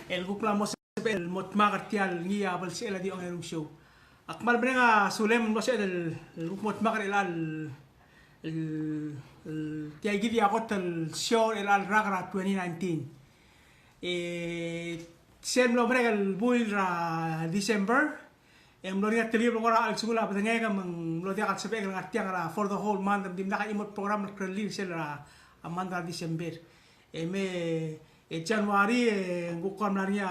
el guklamos el motmagartial ngia bal sela di ang show akmal brenga sulem no se el motmagar el tiay gidi akot el show el al ragra 2019 sem lo brega el buil ra December em lo ria telib lo al sugula batanga ka mang lo dia kat sebe ngat tiang ra for the whole month dim naka imot program krelin sel ra amanda December Januari ngukam naria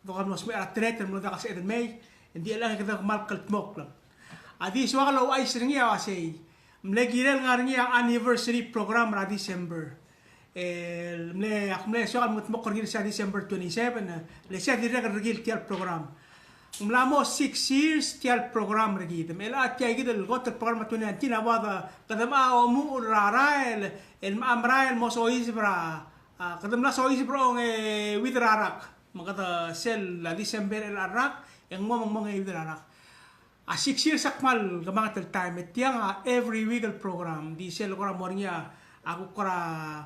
ngukam nos mera tret mo da kasi eden May hindi lang kita mal kaltmok lang adi so kalau ay seringia wasay mlegirel ngarngia anniversary program ra December mle so kan mutmok korgil sa December 27 le sa dire regil tial program mlamo 6 years tial program regid mela tiay gidel got program 2019 awada kadama o mu rarael el amrael mosois bra kadam na sois bro with rarak magata sel la December el arak yang ngomong with rarak 6 years akmal gamang tel time tiang every week el program di sel kora mornya aku kora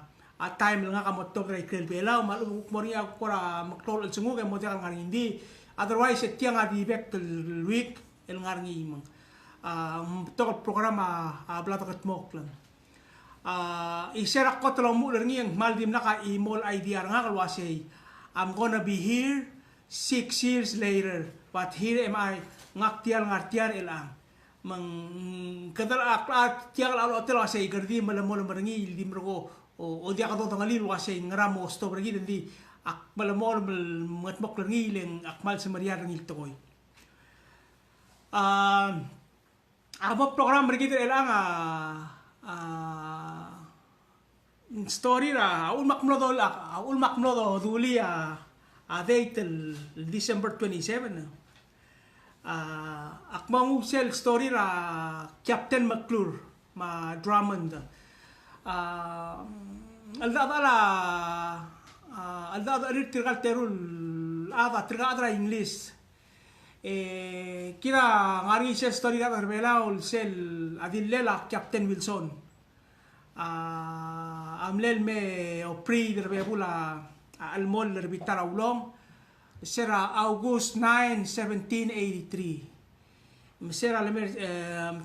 time nga kamot to kay kel bela malu mornya aku kora maktol el sungu kay model ngar hindi otherwise tiang di back el week el ngar ngi mang to program blata kat mok lang iserak ko talo mo lang yung maldim naka imol idea nga kalwasay I'm gonna be here 6 years later but here am I ngaktial ngartiar ilang mang kadal aklat tiang alo hotel wasay gardi malamol marangi di mergo o dia ka to ngalil wasay ngramo sto bergi di ak malamol matmok langi leng akmal sa maria ngil toy abo program bergi ilang story ra aul makmlodo duli date el December 27 akmang sel story ra Captain McClure ma Drummond aldada tirgal terul tirgal English kira ngari sel story ra revela ul sel adillela Captain Wilson amlel me opri derbe pula almol derbitar aulong sera August 9 1783 mesera lemer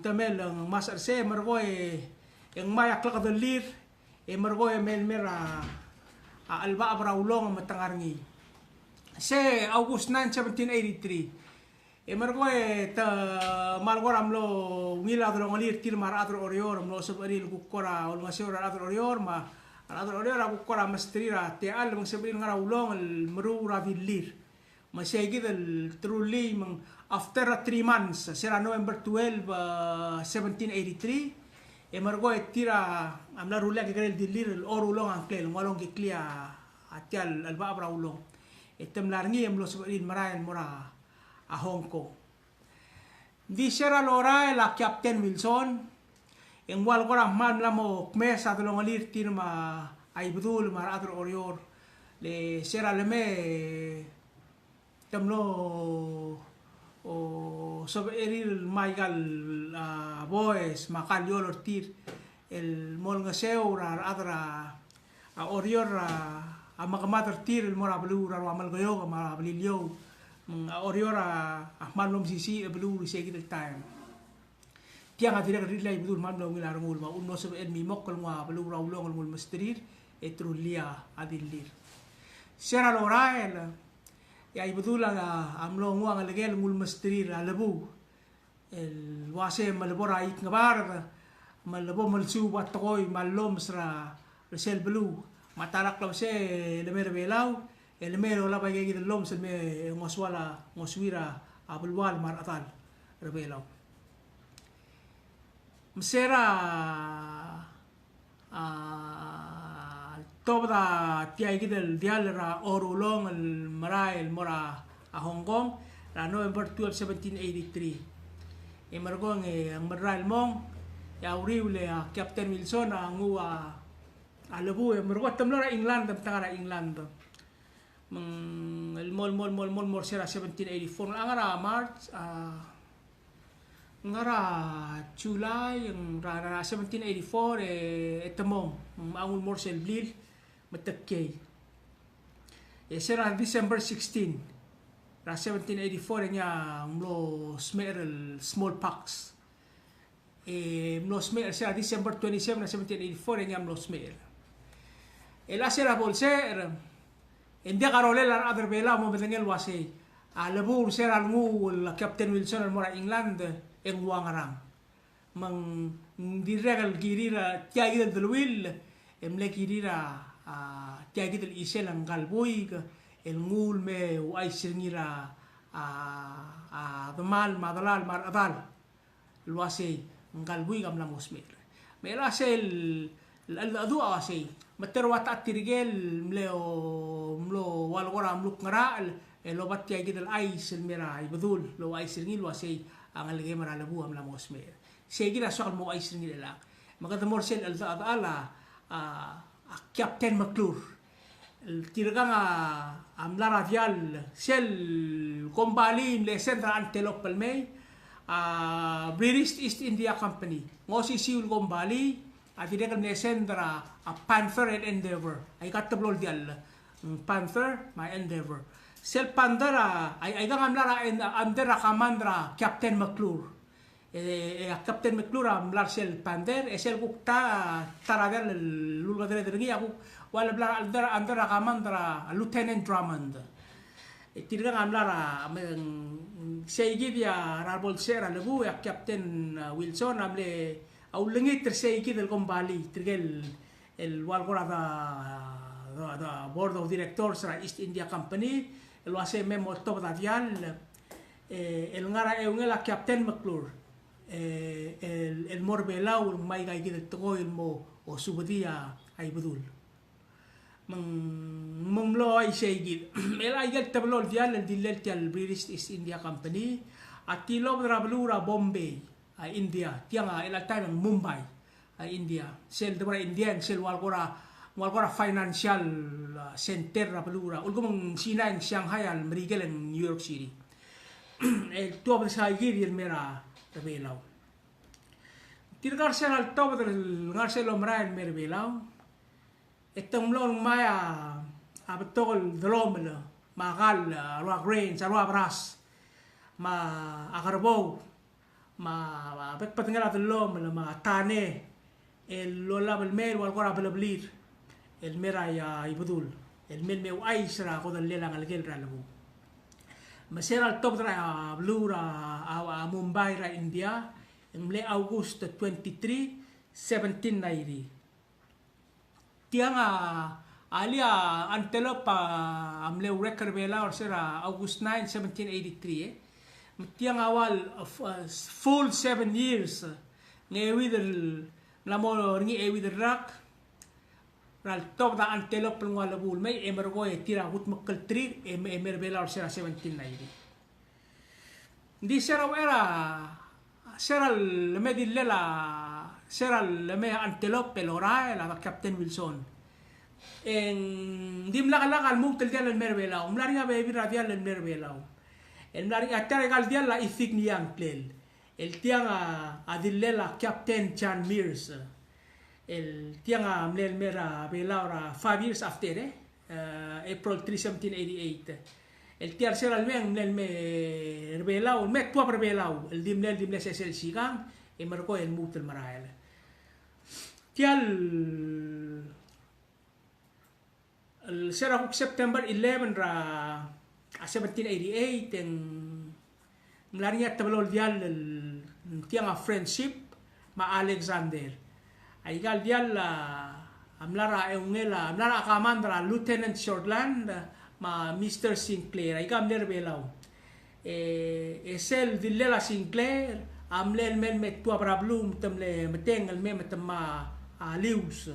tamel ang masar se margo yang mayak la kadelir margo melmera alba abraulong matangarngi se August 9 1783 margo ta malgo ramlo ngila dro ngolir tir mar adro orior mlo sobril kukora ol masura adro orior ma adro orior kukora mastrira te al mong sobril ngara ulong el meru ravilir masegi del truly mang after 3 months sera November 12 1783 margo tira amla rula ke grel dilir el or ulong angkel ngolong ke klia atial alba abra ulong etem larngi mlo sobril marayan mora a Hong Kong. Di sera lora la Captain Wilson en wal gora man la mo mesa de longalir tir ma ay budul mar adro orior le sera le me tamlo o sobre el maigal boys makal yolor tir el mol ngaseu ra adra orior a magamater tir el mora blu ra amal goyo ma blilio oriora malum sisi belu segi del time tiang atira rilai betul malum ngilar ngul ma unno se en mi mokol ngwa belu raulong ngul mestrir etrulia adilir sera lorael ya betul amlo ngwa ngalgel ngul mestrir lebu el wase malbora ik ngabar malbo malsu watoy malom sra resel belu matalak law se lemer belau el mero la pagi del lom se me ngoswira abulwal mar atal rebelo mesera toda tiai del dialra orulong el marai el mora a Hong Kong la November 12 1783 margong ang marai mong ya uriule Captain Wilson ngua alebu mergot tamla England tangara England el mol sera 1784 ngara March ngara July yang rara 1784 etemong angul morsel blil matekkey Sera December 16 ra 1784 nya mlo smear smallpox. Mlo smear sera December 27 ra 1784 nya mlo smear. La sera bolser india karolela other bela mo betengel wase. Lebur sera ngu la Captain Wilson al mora England en wangarang. Mang diregal girira tiagi del wil emle girira tiagi del isel ang galboy el ngul me ay singira damal madalal mar adal luase galboy gam la mosmer me la sel adu ase mater wata tirigel mlo wal gora mluk ngara lo bat tiagi del ay silmira ibdul lo ay singi luase ang alge mara labu am la mosmer seguira so mo ay singi la makadamor sel al ala Captain McClure tiragang amlara vial sel kombali le central antelope palmei British East India Company ngosi siul kombali tiragang le centra Panther and Endeavour ay katablol dial Panther my Endeavour sel Panther ay gang amlara under commander Captain McClure Captain McClure amlar sel Panther sel kukta taragal lulga dere aku wala bla under commander Lieutenant Drummond tiragang amlara seigi dia rabol sera lebu ya Captain Wilson amle aulengi terseigi del kombali tirgel el walgora da board of directors ra East India Company el wase memo top da vial el ngara eungela Captain McClure el morbelau mai gai gid to el mo o subadia ay budul mlo ay seigi el ay gid tablol dial el dilel tial British East India Company atilo brablura Bombay India tianga el time Mumbai India sel de Indian sel walgora financial center brablura ulgum sinang Shanghai al Merigel en New York City el tuab sa gid el mera Belau. Tirgar sel al top del ngarsel omra el merbelau. Etemlon maya abtol dromel magal roa grains roa bras ma agarbo ma bet patengala delom ma tane el lola bel mer wal gora bel blir el mera ya ibudul el mel meu aisra ko del lelang al gel ralabu. Masera al top dra blura a Mumbai ra India en August 23 1790 tianga alia antelope amle record bela or sera August 9 1783 tianga awal full 7 years ngewi del lamo ngi ewi del rak ral top da antelope ngwala bul may emergo tira gut makal tri emer bela or sera 1790 di sera le medillela sera le me antelope lora la Captain Wilson en dim la al mutel dia el merbela umlaria bebi radial el merbela el laria taregal dia la insignian plel el tianga adillela Captain John Mears el tianga mlel mera belaura 5 years after April 3 1788 el tiar sera el mel me belau me tua per belau el dimle sesel sigang e marco el mutel marael tial el sera September 11 ra 1788 en mlaria tablol dial el tianga friendship ma Alexander Aigal dial amlara eungela amlara kamandra Lieutenant Shortland ma Mr. Sinclair aiga amler belau esel dillela Sinclair amlel mel met tua brablum temle meteng el mem temma alius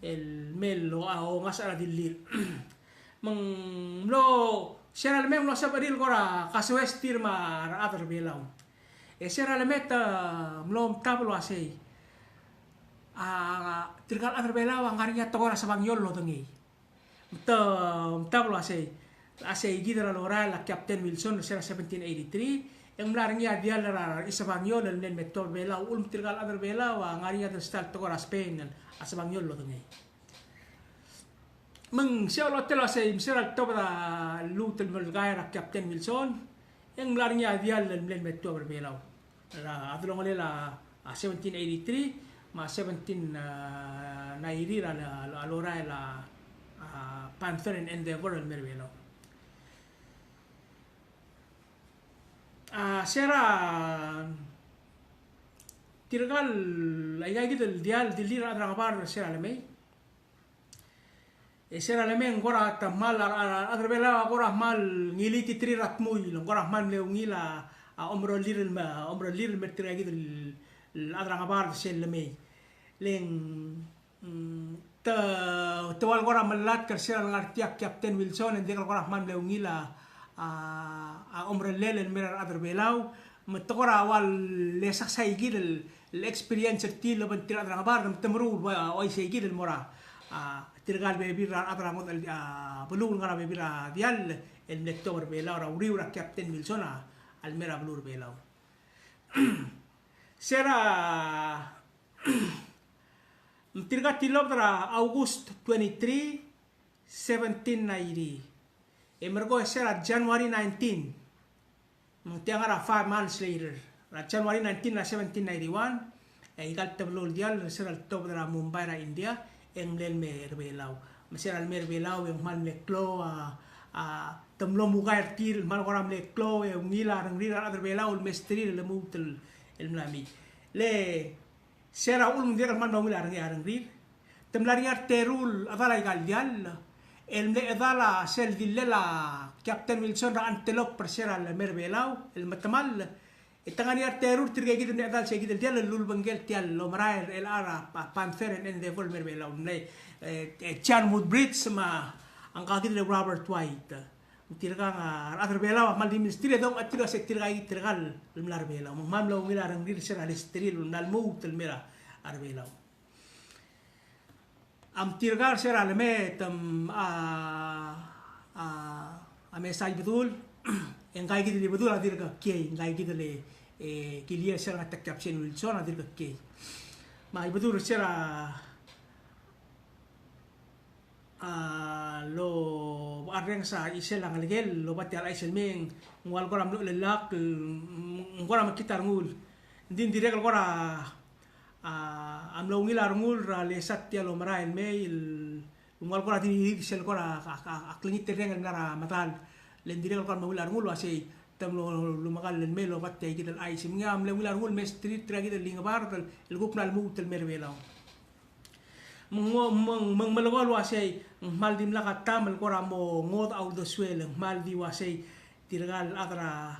el mel o ngasara dillir meng lo sera el mem lo sabaril gora kaswestir ma other belau sera le meta mlom tablo asei tirgal other belau angarinya togora sabangyol lo tengi tablo asei gidra lora la Captain Wilson sera 1783 yang melarangnya dia lara isabangyol el nen metol belau ulm tirgal other belau angarinya del stal togora Spain asabangyol lo tengi Meng siya lo telo sa imsira to ba lutel mulgay ra Captain Wilson yang melarnya dia len metu berbelaw la adlong la 1783 ma 1790 la alora la Panther and Endeavor el merbelaw sera tirgal ay gitu dial dilira adra kabar sera lemay sera lemeng gora tamal adrabela gora mal ngiliti tri ratmui long gora man leungila omro liril metra gitu adra kabar sel lemay leng tawal gora melat kersera ngartiak Captain Wilson and dikal gora man leungila omro lelen merar adrabelaw metogora awal lesak say gitu experience til lo bentir adra kabar temru oi say gitu mora tirgal bebira abraham belur ngara bebira dial el nector bela ora uriura Captain Wilson al mera belur bela sera tirga tilobra August 23 1790 emergo sera January 19 mutiangara 5 months later January 19 1791 igal tablo dial sera tobra Mumbai ra India en lel merbelaw masir al merbelaw yang mal leklo temlo mugair tir mal goram leklo e ngila rang rira aderbelaw el mestri le mutel el mlami le sera ul mundir man ngila rang rir temlari terul adala igal dial el le adala sel dillela Captain Wilson ra antelop per sera al merbelaw el matamal itangani terur tirga gitu ne dal segidel dia lul bengel tial lo marair el ara Panther and Endeavor merbelaw ne Charnwood Bridge ma angka gitu Robert White tirga aderbelaw mal di ministry dong atira se tirga tirgal lar belaw mamlo wilar ngir sera lestril nal mut el mera arbelaw am tirgar sera le metam mesaj betul engkai gitu betul adir ka kiai engkai gitu le kilia sera tak Captain Wilson adir ka kiai ma betul sera lo areng sa isel ang legel lo bati ala isel meng ngwal goram lo lelak ngoram kitar ngul din direk gora am lo ngilar ngul ra le satya lo marail mail ngwal gora di isel gora aklingit tereng ngara matal len direk gora mawil ngul wasi tam lo lumakal len melo bati kital ay sim ngam le wilar ngul mestri tragi del lingabar el gupnal mutel merbelaw meng melawal wasay mal dim la katam el gora mo ngod au do swel mal di wasay tirgal adra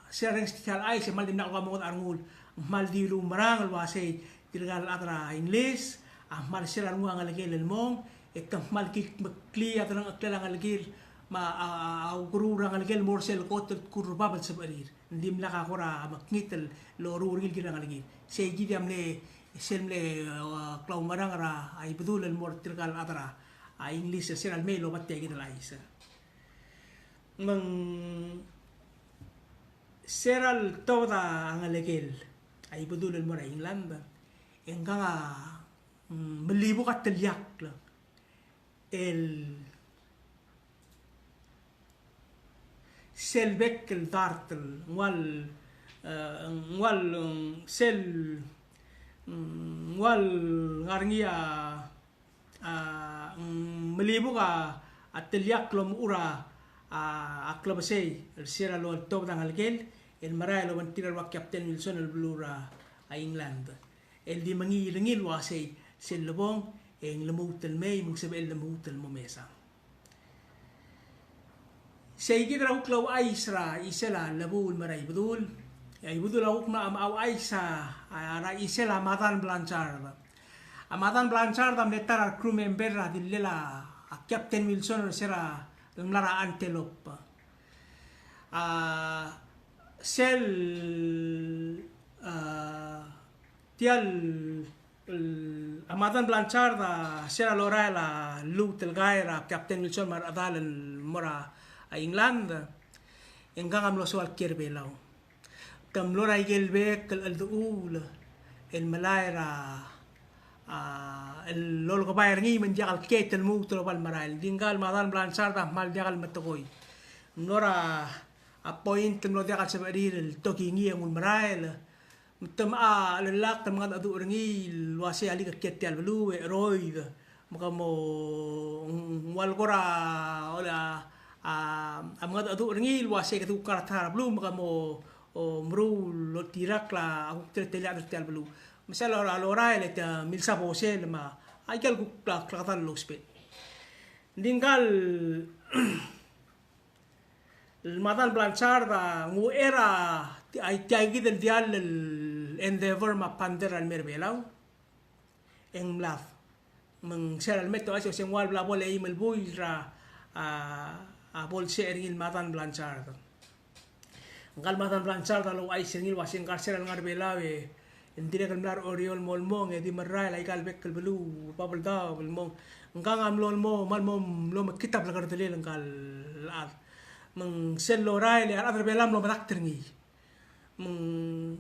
sereng stikal ay se mal dim na mo arngul mal di lu marang wasay tirgal adra English mal seran mo ang alagel el mong ekam mal kik kli adra akla ang alagel ma au guru ang alagel morsel ko kurbabal sa barir dim la ka gora maknitel lo ruril girang alagel se gidiam le semle klau marang ra ay betul el mortirgal adra English ser al melo batte gitu la isa meng seral toda ang alegel ay betul el mora England enganga melibu ka telyak la el selbek el dartel wal sel wal ngarngia melibu ka ateliak lom ura aklabasay el sera lo top dang algel el maray lo bantirar wa Captain Wilson el blura a England el di mangi ringil wasay sel lobong en lemutel may magsabel lemutel momesa say gidra uklaw ay isra isela labul maray budul ay budul awuk na amaw ay sa ra isela Matan Blanchard Matan Blanchard am letar crew member ra dillela Captain Wilson sera lara antelope sel tial Matan Blanchard sera lora la lut el gaira Captain Wilson mar adal mora a England enggang am lo soal kirbelaw tam lora igel bek el duul el malaira lol ko bayar ngi men jakal ketel mu to bal maral dingal madan blanchar da mal jakal matokoy nora a point no jakal sabadir el toki ngi ngun maral tem a lelak tem ngad adu ngi wasi ali ka ketel belu roid maka mo wal gora ola ngad adu ngi wasi ka tu karata belu maka mo mru lo tirak la aku telia tel belu misal allora le milsa posel ma ay gal ku klakatan lo spet dingal el madan blanchard ngu era ay tiagi del dial el endeavor ma pander al merbelau en mlaf meng ser al meto aso sen wal bla bole imel buira a bol ser il madan blanchard ngal madan blanchard lo ay senil wasin karser al ngarbelau Hindi na kalmar oriol molmong di maray lai kalbek kalbelu babal daw molmong ngang am lol mo mal mom lo makitab la karteli langkal al meng sel lo rai le ar belam lo matak terngi meng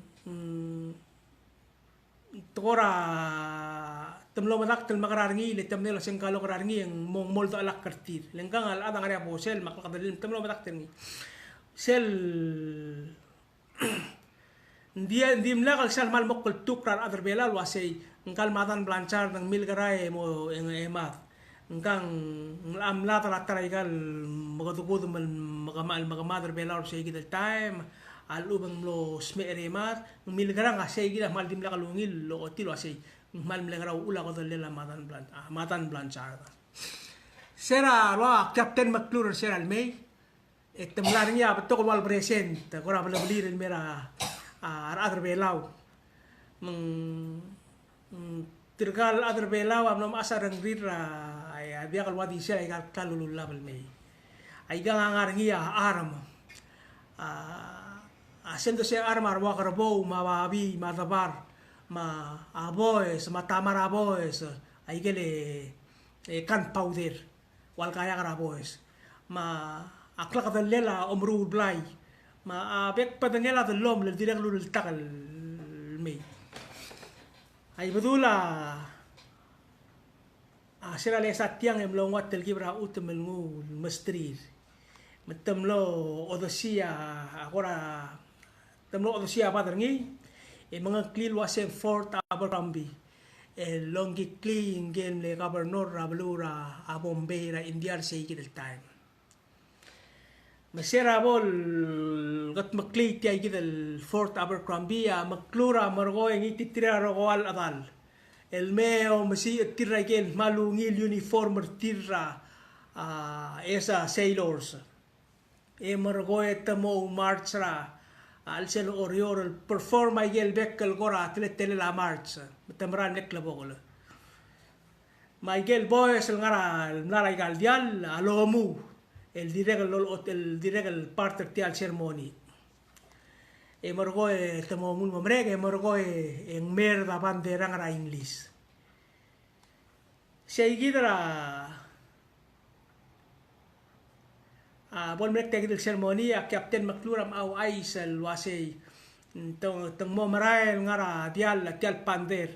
tora temlo matak tel makararngi le temne lo sengkalo kararngi yang mong mol to alak kartir lengkang al adang area bosel mak kadeli temlo matak terngi sel dia mla kal sal mal mokol tukrar adar bela wasay ngkal matan blanchar ng milgaray mo eng emat ngkang am la tara igal magatukod magamadar bela or say gidal time al ubang lo sme eremat milgarang asay gida mal dimla kalungil lo otil wasay mal mlengaraw ula ko dalela matan blanchar sera lo Captain McClure sera al May temlar niya betokol wal present ko ra beli mera adar belau tirgal adar belau am nom asar ang rira ay dia kal wadi sia ay kalulul label may ay gangangar ngiya aram asendo se armar wa karbo mababi matabar ma aboes matamar aboes ay gele kan powder wal kaya karaboes ma akla ka lela omru blay ma bek padangela de lom le direk lul takal me ay badula sira le satyang em lo wat tel gibra utem ngu mestrir metem lo odosia agora temlo odosia paderngi e mga klil wasem Fort Abercrombie e longi clean gen le governor rablura a Bombay ra India se del time masera bol gat makli tiay gidal Fort Abercrombie maklura margo ang ititira roal adal el meo masi tira gel malungil uniform tira esa sailors e margo etamo march ra al sel orior perform ay gel bekkel gora tele la march tamran nek labogol Michael Boys ngara naray galdial alomu el direct parte del ceremony e morgo temo mun momreg e morgo en merda bandera ngara English seguidra bon merek del ceremony a Captain McClure au aisel wasay tong momrael ngara dial pander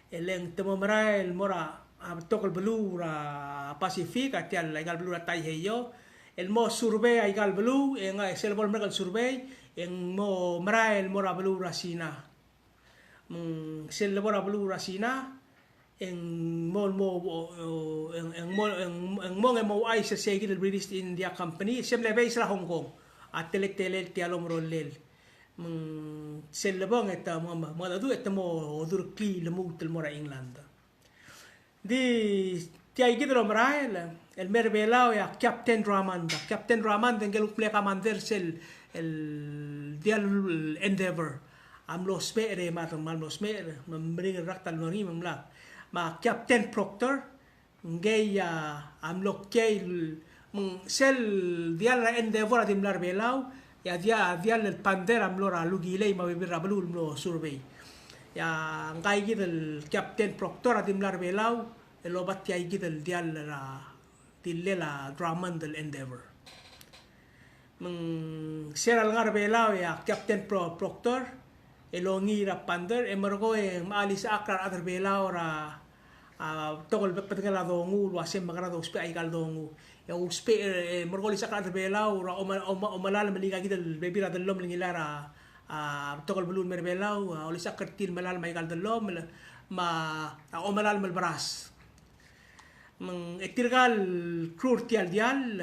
eleng temo momrael mora tokol belura Pacific atial legal belura tai heyo el mo survey ay gal belu en sel bol mergal survey en mo mrael mora belu rasina sel bora belu rasina en mo ay sa segi del British India Company sem le base ra Hong Kong at telek tialom rollel sel lebong eta mo dadu eta mo dur kli lemu tel mora England di tiay gidro mrael el merbelao ya Captain Drummond ngel uple commander sel el dial Endeavor am los spere mat mal los spere membring raktal nori mamla ma Captain Proctor ngey am lo kay sel dial Endeavor adim larbelao ya dial el pander am lora lugilay mabibira belul lo survey ya ngay gidel Captain Proctor adim larbelao el obat tiay gidel dial la Drummond del Endeavor seral ngarbelao ya Captain Proctor elongi ra pander emergo maalis akar adar belao ra tokol patengala dongu luasem magara do uspe ay dongu ya uspe morgoli sakra belau ra omalal meliga kita bebira delom lingilara tokol belun merbelau oli sakertil malal maigal delom ma omalal melbras meng etirgal krur tial dial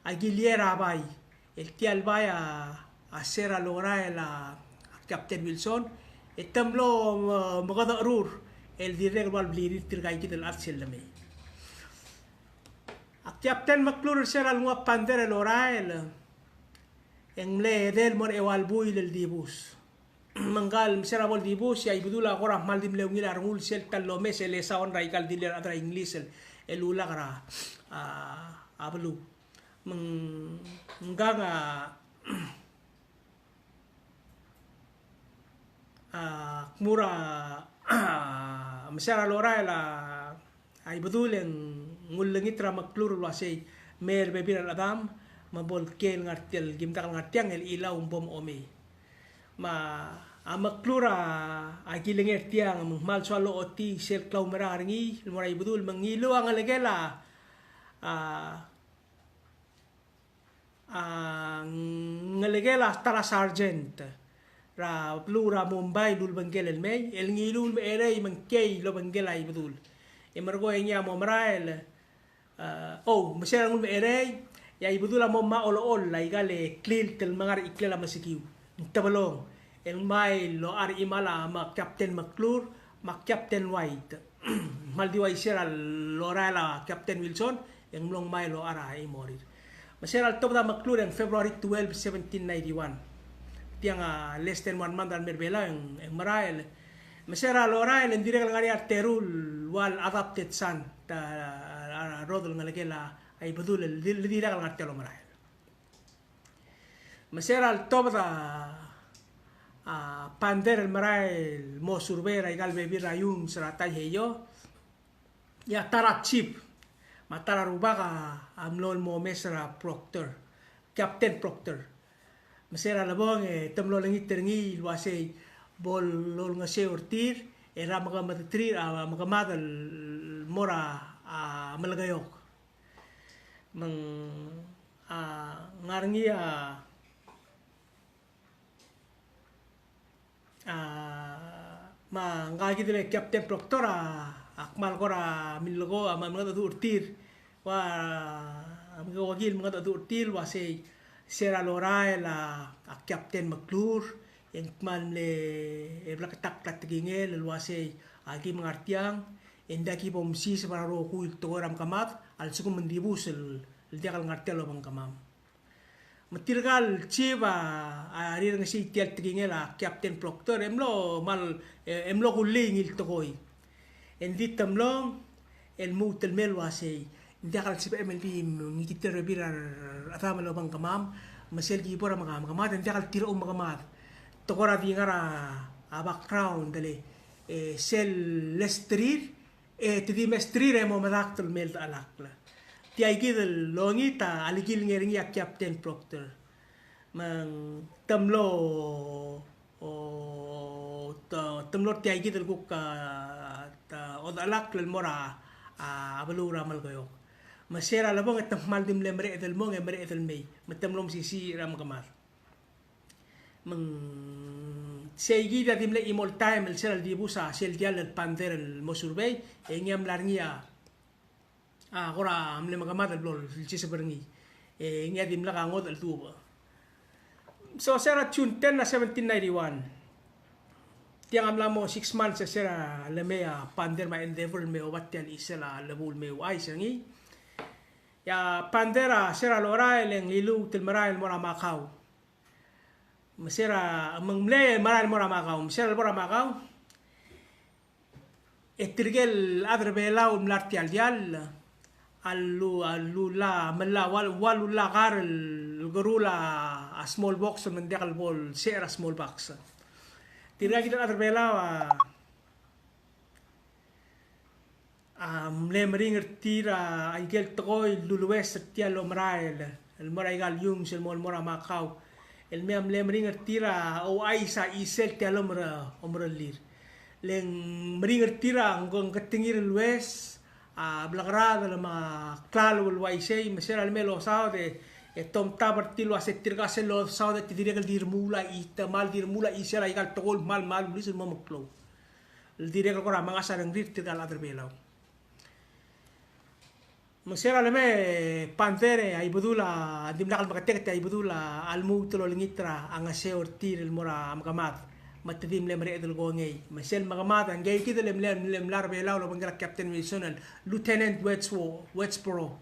agiliera bay el tial bay a sera lograr la Captain Wilson etamlo magada rur el direct wal blir tirgai kita al selame Captain McClure sera ngua pandera lorael en le del mor ewal buil el dibus mangal sera bol dibus ya ibudula gora mal dim leungil arngul sel talome sel saon raikal diler atra inglis el ula gara ablu menganga mura masara lora la ay betul yang ngulengit ra McClure luasay mer bebir adam mabol kel ngartel gimtakal ngartiang el ilaw bom ome ma McClure agilengit tiang mal swalo oti sel klaw meraringi moray betul mangilo ang alegela ngalegela tara sergeant ra plura Mumbai lul bangel el may el ngilul erey mangkay lo bangel ay betul emergo nya mo marael masera ngul erey ya betul mo maol lay gale clean tel mangar iklela masikiw tabalong el may lo ar imala ma Captain McClure ma Captain White maldiway sera lorala Captain Wilson yang mlong may lo ara ay morir masera top da McClure en February 12 1791 tiang less than 1 month al merbela en marael masera lorael en direct ngari terul wal adapted son ta rodol ngalekela ay betul direct ngal telo marael masera al top da pander el marael mo surbera igal bebir ayun seratai heyo ya tara chip matara rubaga amlol mo mesra Proctor Captain Proctor masera labong tamlo langit terngi luasay bol lol nga se ortir era mga matatrir mga madal mora malagayok mang ngarngi ma ngagi dile Captain Proctor akmal kora milgo mga ortir wa mga wagil mga ortir wasay sera lorae la Captain McClure yang man le blakatak katigingel luase agi mangartiang endaki bomsi para roku toram kamat al sukum mendibus el diakal ngartelo bang kamam matirgal chiba ari ngasi tial tigingel Captain Proctor emlo kuling il tokoy endit tamlong el mutel melwase diakal sipa MLB ngikiter birar atama lo bang kamam masel gi bora mga kamat diakal tiro mga tokora di ngara background dali sel lestrir tidi mestrir mo madaktul mel alakla ti ay gidel longita aligil ngering yak Captain Proctor mang tamlo tamlo ti ay gidel kuk od alakla mora abalura malgoyo masera labong at maldim lemre edel mong emre edel may matamlom sisi ram kamar mang segi da dimle imol time el sel dibusa sel dial el pander el mosurbey engam larngia gora amle magamad el blol chise berngi ngia dimla ka ngot el tuba so sera tune 10 na 1791 tiang amla mo 6 months sera lemea pander ma endeavor me obatel isela lebul me wai sengi ya pandera sera lorael en lilu tel marael mora makau masera mengle marael mora makau masera mora makau etirgel adrebelau mlarti al dial allu la mala walu la gar el gorula a small box mendekal bol sera small box tirga kita adrebelau lemring tira aigel toy lulues tialo mrael el moraigal yung sel mora makau el mem lemring tira o aisa isel tialo mra omralir leng meringar tira ang katingir lues blagrada la ma klalo el waisei mesera al melo sao de tom tabar tilo ase tirga se lo sao de tidire gal dir mula ita mal dir mula isera igal tol mal bulis mo maklo el dire gal kora manga sarang rir tirga la belau mesera le me pantere ay budula dimnakal makatek ay budula almu tolo lingitra ang ase ortir el mora makamat matadim le mare del gongay masel magamat ang gay kita lem lar belau lo bangala Captain Wilson Lieutenant Westboro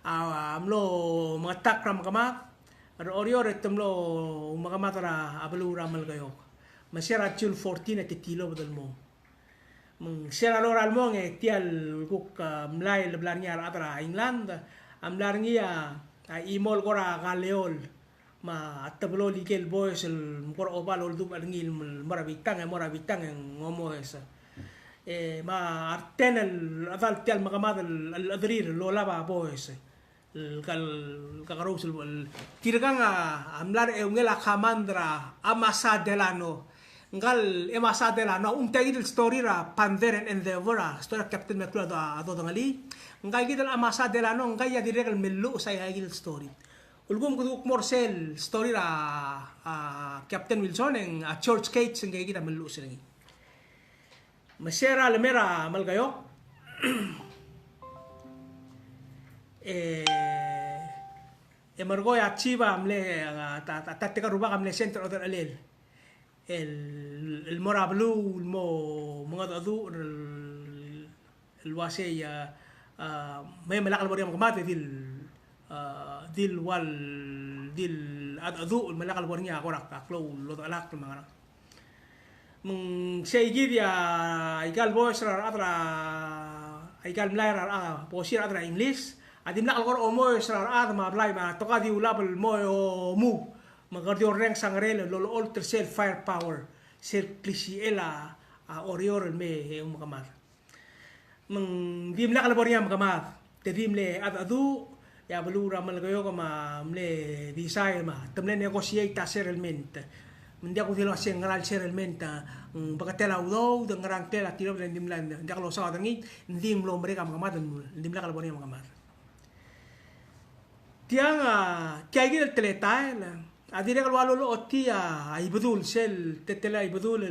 amlo mga takra makamat orior etamlo makamat ra abalura mal gayo masera June 14 at titilo badal mo mong sera loral mo ng tial kuk mlay leblar niya atra England amlar niya imol kora galeol ma atablo likel boys el mukor obal ol dum ngil marabitang ang ngomo esa ma arten el adal tial makamad el adrir lo lava boys el kakaros el tirgang amlar ngela kamandra amasa delano ngal emasa delano tagid el story ra panderen endeavor story Captain McLeod ado dangali ngal gidal amasa delano ngal ya direk el melu sa gidal story ulgum kuduk morsel story ra Captain Wilson ang George Cates ang kita melu sila masera lemera malgayo margoy achiva amle tatika ruba amle center other alel el mora blue mo mga adu el wase may malakal mo riyang kamate dil adu malakal mo niya korak aklo lo alak mga mung seigi dia igal boys ra atra igal mlay ra posir atra English adim nakal kor omo ra atra mablay ma toka di ulabel mo mu magardio reng sangrel lolo all tercel firepower ser klisiela orior me makamat mung dim nakal mo niya makamat tedim le adu ya belura malgayo kama mle design ma tamle negotiate serelment mendia ko dilo aseng ngaral serelment bakatela udo de ngarang tela tiro de dimlan ndia ko sa dangi ndim lo mereka makamat ndim nakal mo niya makamat tiang kaya gil teletail adire kal walo lo otia ay budul sel tetela ay budul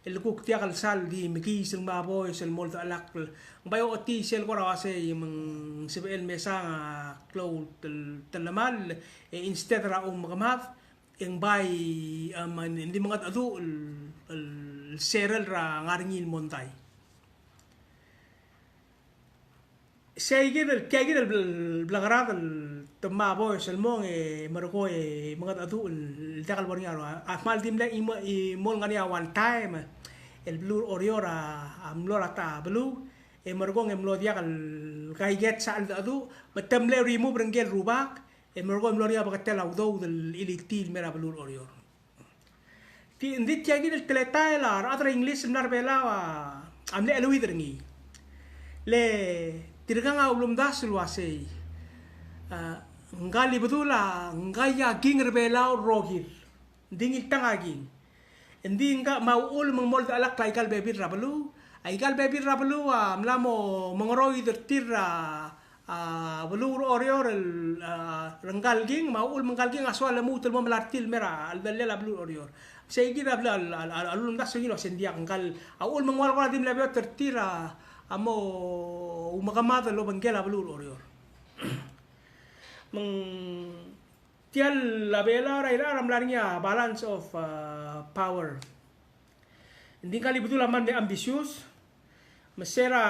el kuk tia kal sal di miki sel maboy sel molto alak bayo oti sel ko rawase yung sibel mesa cloud talamal instead ra makamat yung bay hindi mga adu el serel ra ngaringil montay kaya gil blagarat tama boys el mong marko mga adu el takal bornga akmal dim lang imol ngania one time el blue oriora amlora ta blue marko ngemlo dia kal kay get sa adu matamle remove rengel rubak marko mloria bakatel audo del iliktil mera blue orior ti ndit kaya gil teleta la atra english nar bela amle alwi derngi le tirgang ulum das luase ngali betula ngaya ging rebela rohir dingil tangaging ndi nga maul mangmol alak laikal bebi rablu aigal bebi rablu mlamo mangoroy dertira belur orior renggal ging maul manggal ging aswal mutul melartil mera aldalela belur orior segi rabla alulum das ngilo sendia ngal aul mangwal ko dim lebe tertira amo umakamata lo bangkela belur orior meng tial la bela ra ramlarnya balance of power hindi kali betul aman de ambisius mesera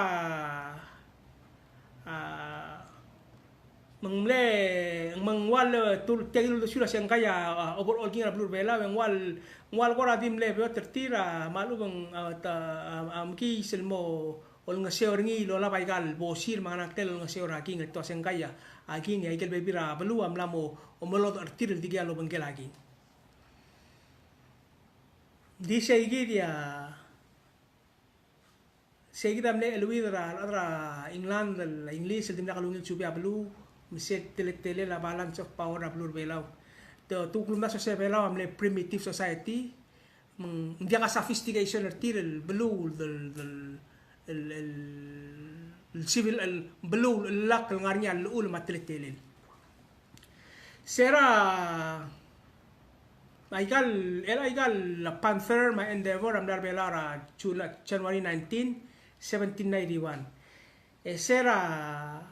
mengwal tul tegil sula yang kaya overall king blur bela wal kora dim le tertira malu bang amki selmo ol nga seor ngi lo la baigal bosir mga naktel nga seor aking ito aseng kaya aking ay kel bebira belu amlamo omolot artir el tigya lo bangkel aking di seigi dia seigi tamle elwidra adra England la English el timna kalungil subya belu miset tele la balance of power blur belaw to tuklum na so se belaw amle primitive society dia ka sophistication artir el blue el civil el blue el lak el ngarnya el ul matletelel sera aigal la Panther ma Endeavor am dar belara January 19 1791 sera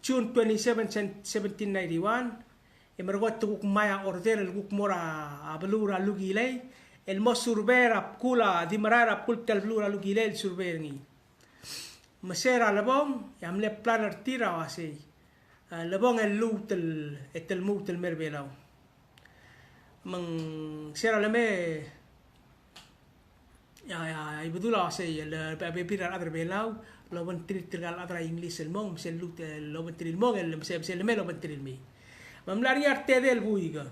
June 27 1791 emergot guk maya order el guk mora ablura lugilei el mo surbera kula dimarara pultel blura lugilei el surberni masera labong yamle planer tira wasi labong el lutel etel mutel merbelau mang sera leme ya ibudula wasi el bebira adar belau lo bentril tirgal adra English el mong sel lut lo bentril mong el sel me lo bentril mi mamlari arte del buiga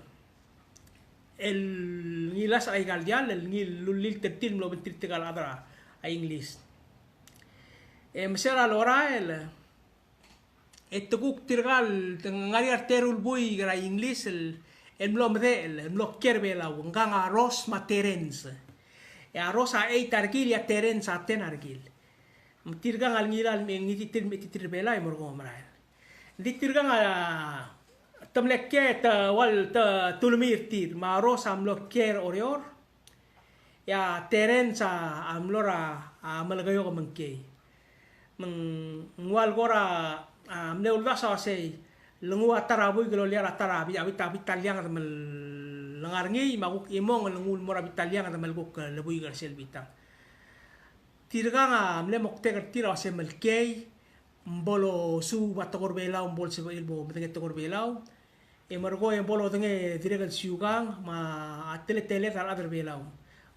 el ngilas ay galdial el ngil lulil tertil lo bentril tirgal adra English mesera lora el tukuk tirgal ngari arterul buiga ra English el mlomde el mlokkerbe la nganga ros materens ya rosa ei targil ya terens aten argil tirgang al ngiral ngiti tir bela morgo marael ditirgang tamlekke ta wal ta tulmir tir ma rosa amlokker orior ya terensa amlora amalgayo mangke ngwal gora amneul dasa sei lengu atarabu gelo liar atarabi abita bitaliang amal langarngi maguk imong lengul mora bitaliang amal guk lebui garsel bitang tirganga mle mokte tira se melkei mbolo su batogor belau mbol se ilbo mtenge togor belau e margo e mbolo tenge diregal siugang ma atele tele tar adar belau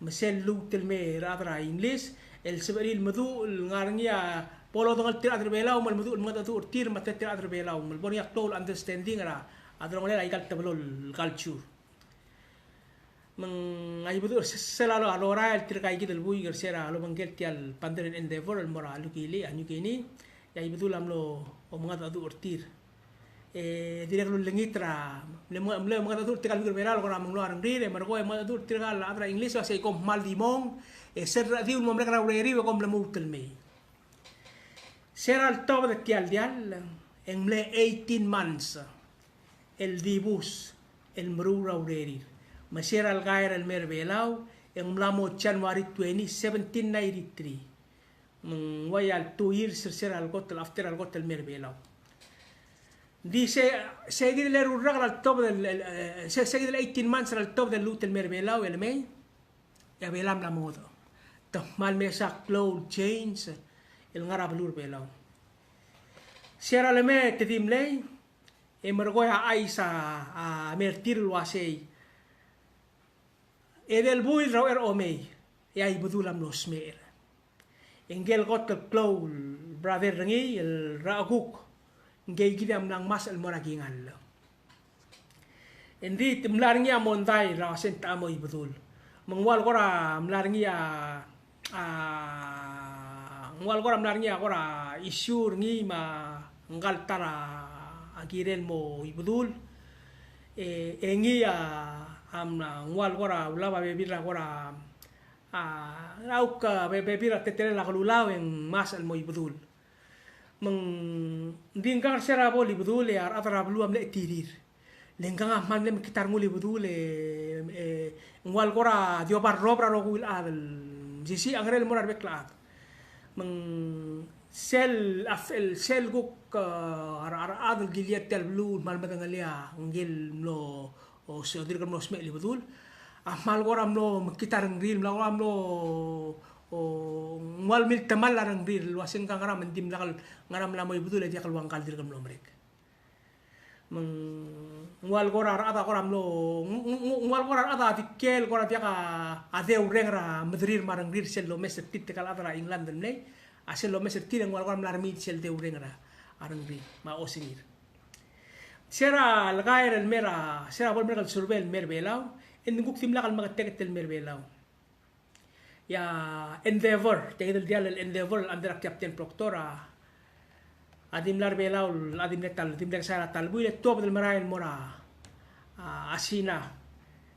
mesel lu telme radra English el seberil madu ngarngia polo dongal tira adar belau mal madu madu tir mate tira adar belau mal bonia tol understanding ra adar ngale ai kal tablol culture ay betul selalu alora el terkait del bui gersera lo manggil tial panderen Endeavor el mora lukili anyu kini ya betul amlo omongat adu ortir direk lu lengitra le mangat adu tikal gerbera lo ramang lo arang dire margo mangat adu tikal adra English wase kom mal dimong ser diun mo mereka rauri kom le mutel me sera el top de tial dial en mle 18 months el dibus el mru rauri masera al gair el merbelau en mlamo January 20 1793 wayal 2 years sera al gotel after al gotel merbelau dice seguir el urragal al top del seguir el 18 months al top del lut el merbelau el me ya belam la modo to mal mesa cloud change el ngarab lur belau sera le me tedim lei e mergoya aisa a mertir lo asei edel buil rawer omei ya ibudulam los mer engel got el cloud brother ngi el raguk ngey gidam nang mas el moragingal endi timlarngi amondai ra senta mo ibudul mengwal gora mlarngi ngwal gora mlarngi gora isyur ngi ma ngal tara agiren mo ibudul engi amna ngwal gora ulaba bebira gora rauka bebira tetele la gululaw en mas el mo ibudul dingkang sera boli budul ya atara bluam le tirir lengkang man le kitar nguli budul ngwal gora diobar robra rogul adel jisi angrel morar beklat sel afel sel guk ara adel giliat tel blu mal madangalia ngil lo o so dir kam no sme li budul mal gora no kitar ngril la gora no o ngwal mil tamal larang dir wasin kang ram mendim lakal ngaram lamoy budul dia kalwang kal dir kam no merek ngwal gora ata gora no ngwal gora ata tikel gora dia ka adeu rengra madrir marang dir sel lo meset tit kal atra England ne asel lo meset tit ngwal gora larmi sel deu rengra arang ri ma osingir sera el gair el mera sera vol mergal surbel merbelau en guk timla kal magatek el merbelau ya Endeavor tegel dial el Endeavor under Captain Proctora adim lar belau adim netal dim sara talbu le top del marail mora asina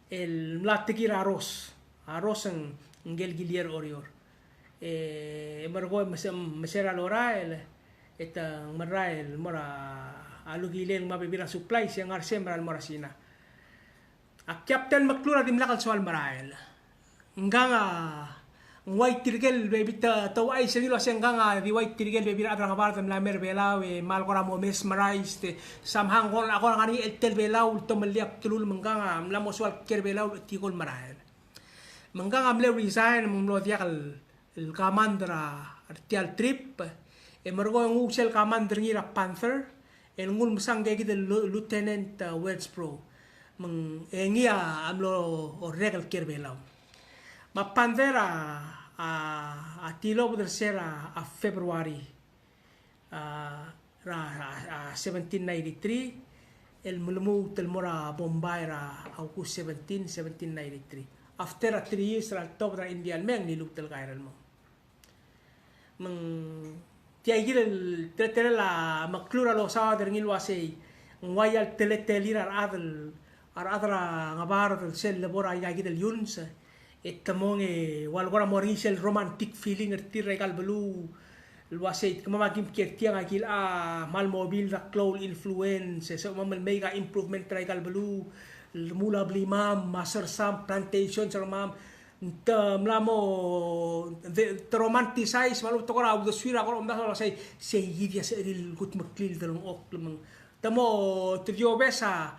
el mlatikir aros arosang ngel gilier orior margo masera lorael eta marael mora alu gileng mabibira supply siang arse maral morasina a captain maklura dimlakal soal marael nganga white tirgel bebita tawai sengilo senganga di white tirgel bebira adra ngabar tam lamer belaw mal kora mo mesmerized samhang kon ako ngani etel belaw to meliap tulul menganga mlamo soal ker belaw tikol marael menganga mle resign mlo diakal el commander artial trip margo ngusel commander ngira panther el ngul musang gegi del lieutenant Wells Pro meng engia amlo regal ker belaw ma panther a tilo tercera a February 1793 el mulmu tel mora Bombay August 1793 after 3 years October Indian meng ni luk tel kairal mo meng tiagil tel la maklura lo sa der ngil wase ngwayal teletelir adal adra ngabar tel sel lebora yagi del yuns ettamong walgora morisel romantic feeling erti regal belu luasait kamagim kertiang agil mal mobil da cloud influence so mamal mega improvement regal belu mula blimam master sam plantation sermam mlamo the romanticize malu to kora the swira kora umda say yidia seril gut maklil dalong ok lemang tamo trio besa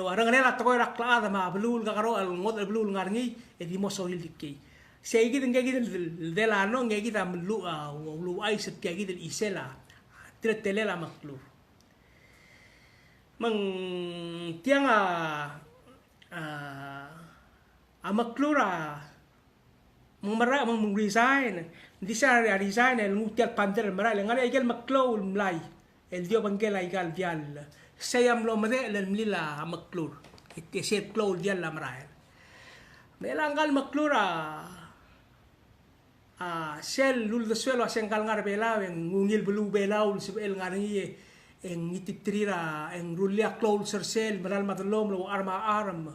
orang nela tokoy rakla ma belul kakaro al ngot belul ngarngi di mo sohil dikki sei gid ngegi del ano ngegi tam lu ai set ngegi del isela tretelela maklu mang tiang maklura mara mang resign disa resign el ngutial panter mara ngale igel maklo mlai el dio bangela igal dial sayam lo made lel mlila maklur ite set cloud dial la marael melanggal maklura sel lul de suelo asenggal ngar bela en ngungil belu belaul sibel ngarngi en ititrira en rulia cloud sel maral madlom lo arma arm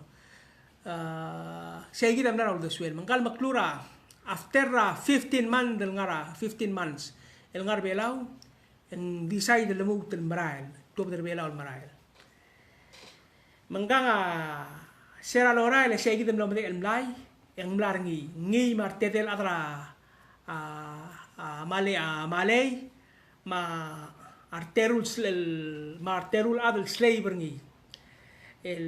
segi dam naral de suelo manggal maklura after 15 months del ngara 15 months el ngar belau en decide le mut el marael top der bela al marael menganga sera lora le segi dem lomde el mlai yang mlarngi ngi martetel adra malay ma arterul adel slaver ngi el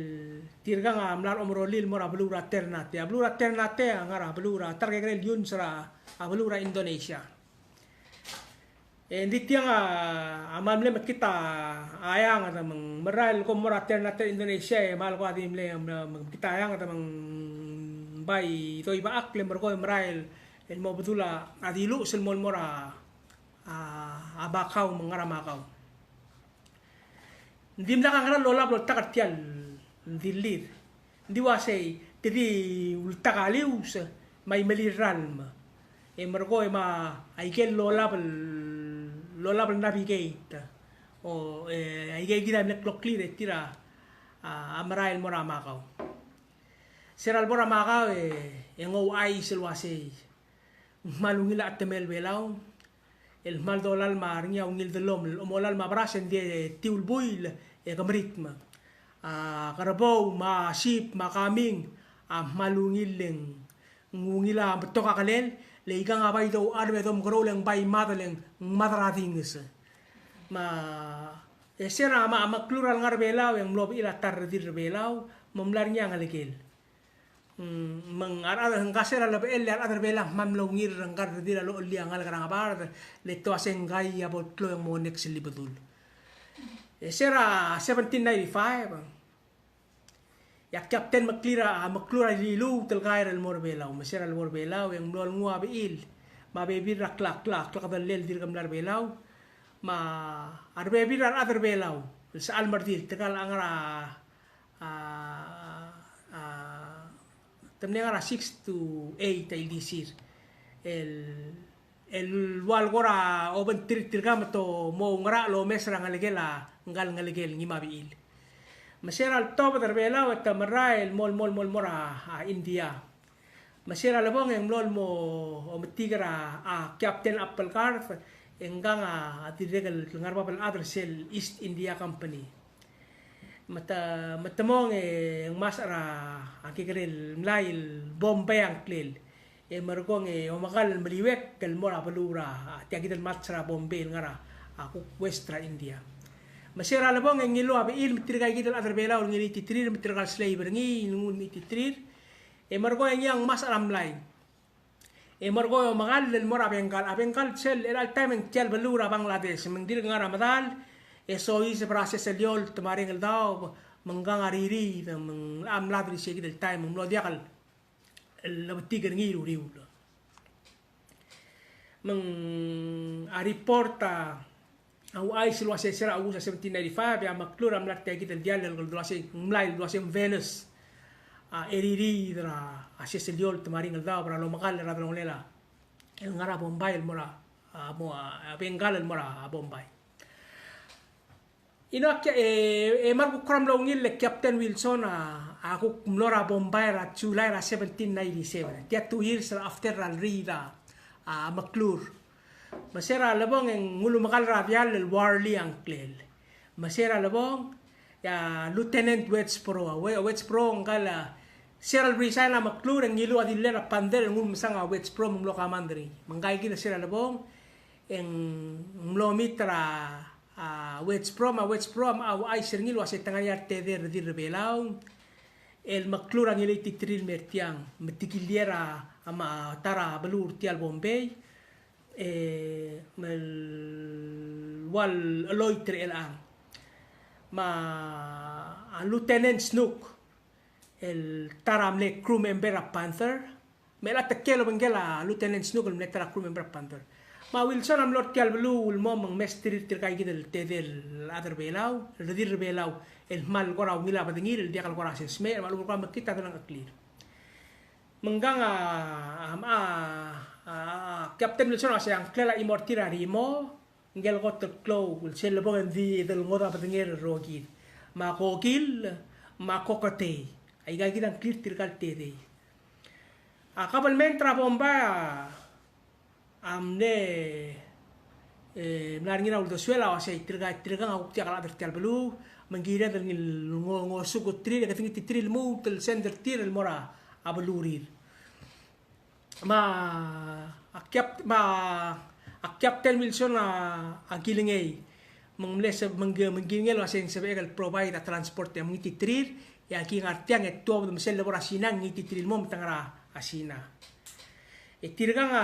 tirganga mlar omrolil mora blura ternate ngara blura targegrel yun sera blura Indonesia di tiang amamle kita ayang ada meng meral ko morater nate Indonesia mal ko adim le kita ayang ada meng bai to iba akle merko meral el mo betula adilu sel mol mora abakau mengaramakaw ndim la ngara lola blo takartial dilir diwasay tedi ultakalius may meliralm merko ma aikel lola navigate o ay gida nek clear tira amrail mora makaw seral mora makaw ngo ay selwase malungila atemel belaw el mal dolal marnya ungil delom omolal mabrasen de tiulbuil gamritma karabo ma ship makaming malungileng ngungila betoka kalel leigang abay daw arme dom groleng bay madaleng madratingis ma esera ma maklural ngar belaw yang lob ila tardir belaw mamlarnya ngalegel mang arada ngasera lob el arada belaw mamlongir ngar dira lo liang ngal karang abar le to asengay abot lo yang monex libetul esera 1795 ya Captain maklura lilu tel gair el morbelaw masera el morbelaw yang mlol ngua bil ma bebi raklak kadal lel dir gamlar belaw ma ar bebi rar other belaw sa al mardil tegal angara tamne ngara 6 to 8 ay disir el walgora oben tirgam to mo ngara lo mesra ngalegela ngal ngalegel ngima bil Masira al top terbelaw at maray mol mora India. Masira labong yang mol mo o matigra Captain Apple Cart enggang tiregal ngarba pal Adersel East India Company. Matamong ang masara akikril mlail Bombay ang klil. Margong umakal maliwek kal mora balura tiagidal matsara Bombay ngara ako Westra India. Masira labong ang ngilo abiil mitirgay gidal aderbelaw ngili titrir mitirgal slaver ngi ngun mititrir margo yang mas alamlay margo mangal del mora abenkal sel el time en tel balura Bangladesh mengdir ngara madal so is process el yol tumaring el daw manggang ariri mang amladri segi del time mlo diakal el tiger ngi riu mang a reporta au ai si luas sera au sa 1795 ya maklur am lat tagi del dial del luas mlai luas Venus eriri dra ases el yol tumaring el daw para lo magal ra dra lela el ngara Bombay el mora mo Bengal el mora Bombay inak margo kram lo ngil le Captain Wilson aku mlora Bombay ra July ra 1797 dia 2 years after al rida maklur masera labong ang ngulu makal rabial el Warley ang klel masera labong ya Lieutenant Westboro ang kala Seral Brisay na maklur ang ngilu adilera pander ngul masanga Westboro mlo kamandri mangay gina sera labong ang mlo mitra Westboro au ay serngilu ase tangayar teder di rebelaw el maklur ang ngilu titril mertiang metikiliera ama tara balur tial Bombay wal loitre el ma Lieutenant Snook el taramle crew member of Panther mela tekelo bengela Lieutenant Snook el tara crew member of Panther ma Wilson am lord tial belu el mom ang mestri tirkay gidel tedel aderbelaw el dir rebelaw el mal goraw ngila badengir el diakal gorasen sme malu ko makita belang clear menggang Captain Wilson asang klela imortira rimo ngel got klo will sel bogen di del ngoda patengir rogil ma kokil ma kokote ay gagi dan clear tirkal tede kapal mentra bomba amne mlarngina uldo suela ase tirga ngau tiakala tertial belu mengira del ngosuko tri de tingi titril mu tel sender tir el mora abelurir Captain Wilson agilingay mengles menggingel asing sebagai provide transport yang ngititrir ya king artiang et tuwa dum sel laborasina ngititrir mom tangara asina itirgang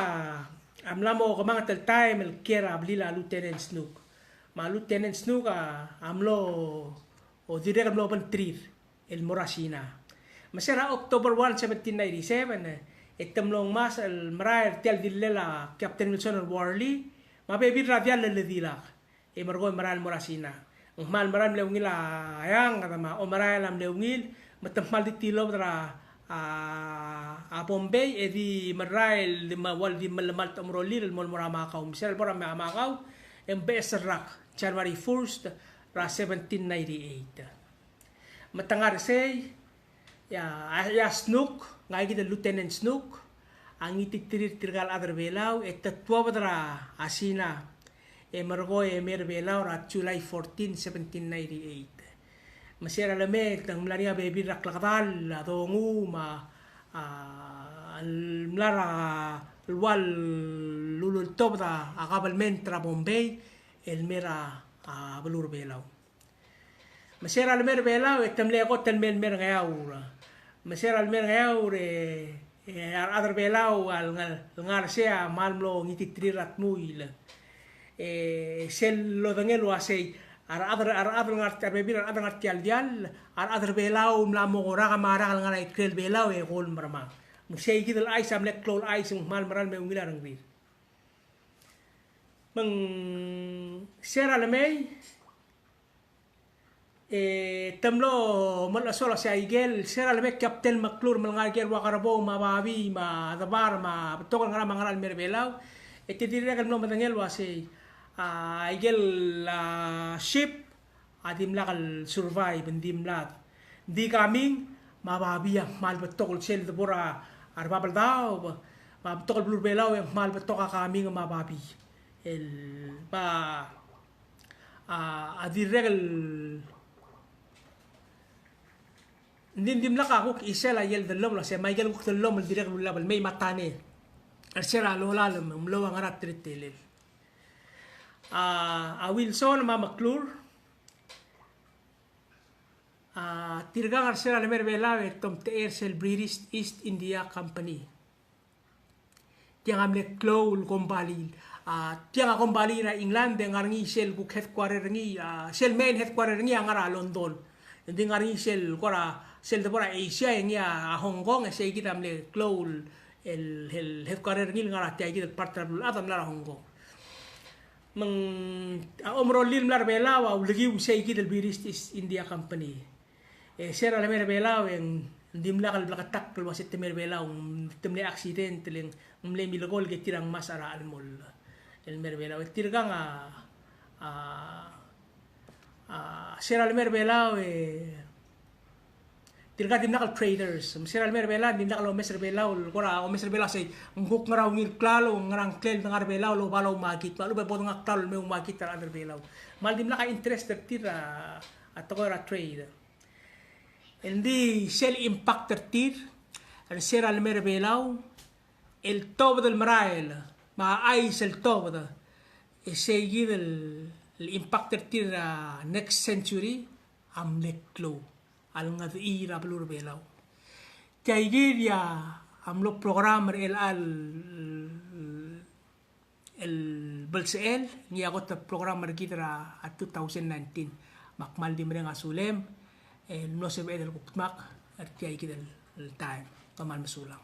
amlamo kamang tel time el kera ablila Lieutenant Snook ma Lieutenant Snook amlo o direct amlo pentrir el morasina masera October 1 1797 Itemlong mas el marair tial dilela Captain Wilson el Warley mabebir radial le dilak margo maral morasina mal maral leungil ayang katama o maral am leungil matemmal ditilo dra Bombay edi maral di mawal di malamal tamroli el mol moramakaw misal pora mamakaw MBS Rock January 1st ra 1798 matangar say ya Snook ngay kita Lieutenant Snook ang ititirir tirgal aderbelaw tatwa badra asina margo merbelaw ra July 14 1798 masira lame tang mlaria baby raklakdal adongu ma mlara wal lulul tobda akabal mentra Bombay el mera balur belaw masira lame belaw tamle ko tan men mer ngayaw masera al mer ngayaw aderbelaw al ngar sea malmlo ngititrirat muil sel lo dangelo asay adar ngar terbebir adar ngar tial dial aderbelaw mlamo ora kamara ngar ikrel belaw gol marma musay gidel ay sam lek klol ay sing mal maral me ungilarang bir mang sera lemay tamlo mal asola sa igel sera leme Captain McClure malngargel wakarabo mababi ma dabar ma tokol ngara mangaral merbelaw eti dire kan no matangel wase igel ship adim lakal survive ndim lat di kaming mababiya mal betokol sel de bora arbabal daw ba betokol blur belaw yang mal betoka kaming mababi el ba adirregal ndim laka ko isela yel de lom la se mai gel ko de lom direk lu label may matane arsera lola lem mlo ngarat tritel a Wilson ma maklur tirgang arsera le merbela tom tersel British East India Company tiang amle klol kombali tiang kombali ra England ngarngi sel bu headquarter ngi sel main headquarter ngi ngara London ndi ngarngi sel kora sel de bora Asia ngi Hong Kong se kita amle klol el headquarter ngi ngara tiang kita partner atam la Hong Kong meng omrolil mlar bela wa ulgi usai kita British East India Company sera la mer bela yang dimla kal blakatak kal wasit mer bela temle accident leng mle milgol ke tirang masara al mol el mer bela tirgang sera la mer bela tirga dimla kal traders sera la mer bela dimla kal mes bela kora mes bela say nguk ngaraw ngil klalo ngarang kel ngar bela lo balaw magit lo ba bodong aktal me magit ta mer bela mal dimla ka interested tira atokora trade Endi sel impacter tir el ser al merbelaw el top del marael ma ais el top da e seguir el impacter tir next century am neklo al ngad ira blur belaw taigir ya am lo programmer el belsel ni agot programmer kita 2019 makmal di mereng asulem no se ve del bukmak artiai kita el time paman masulang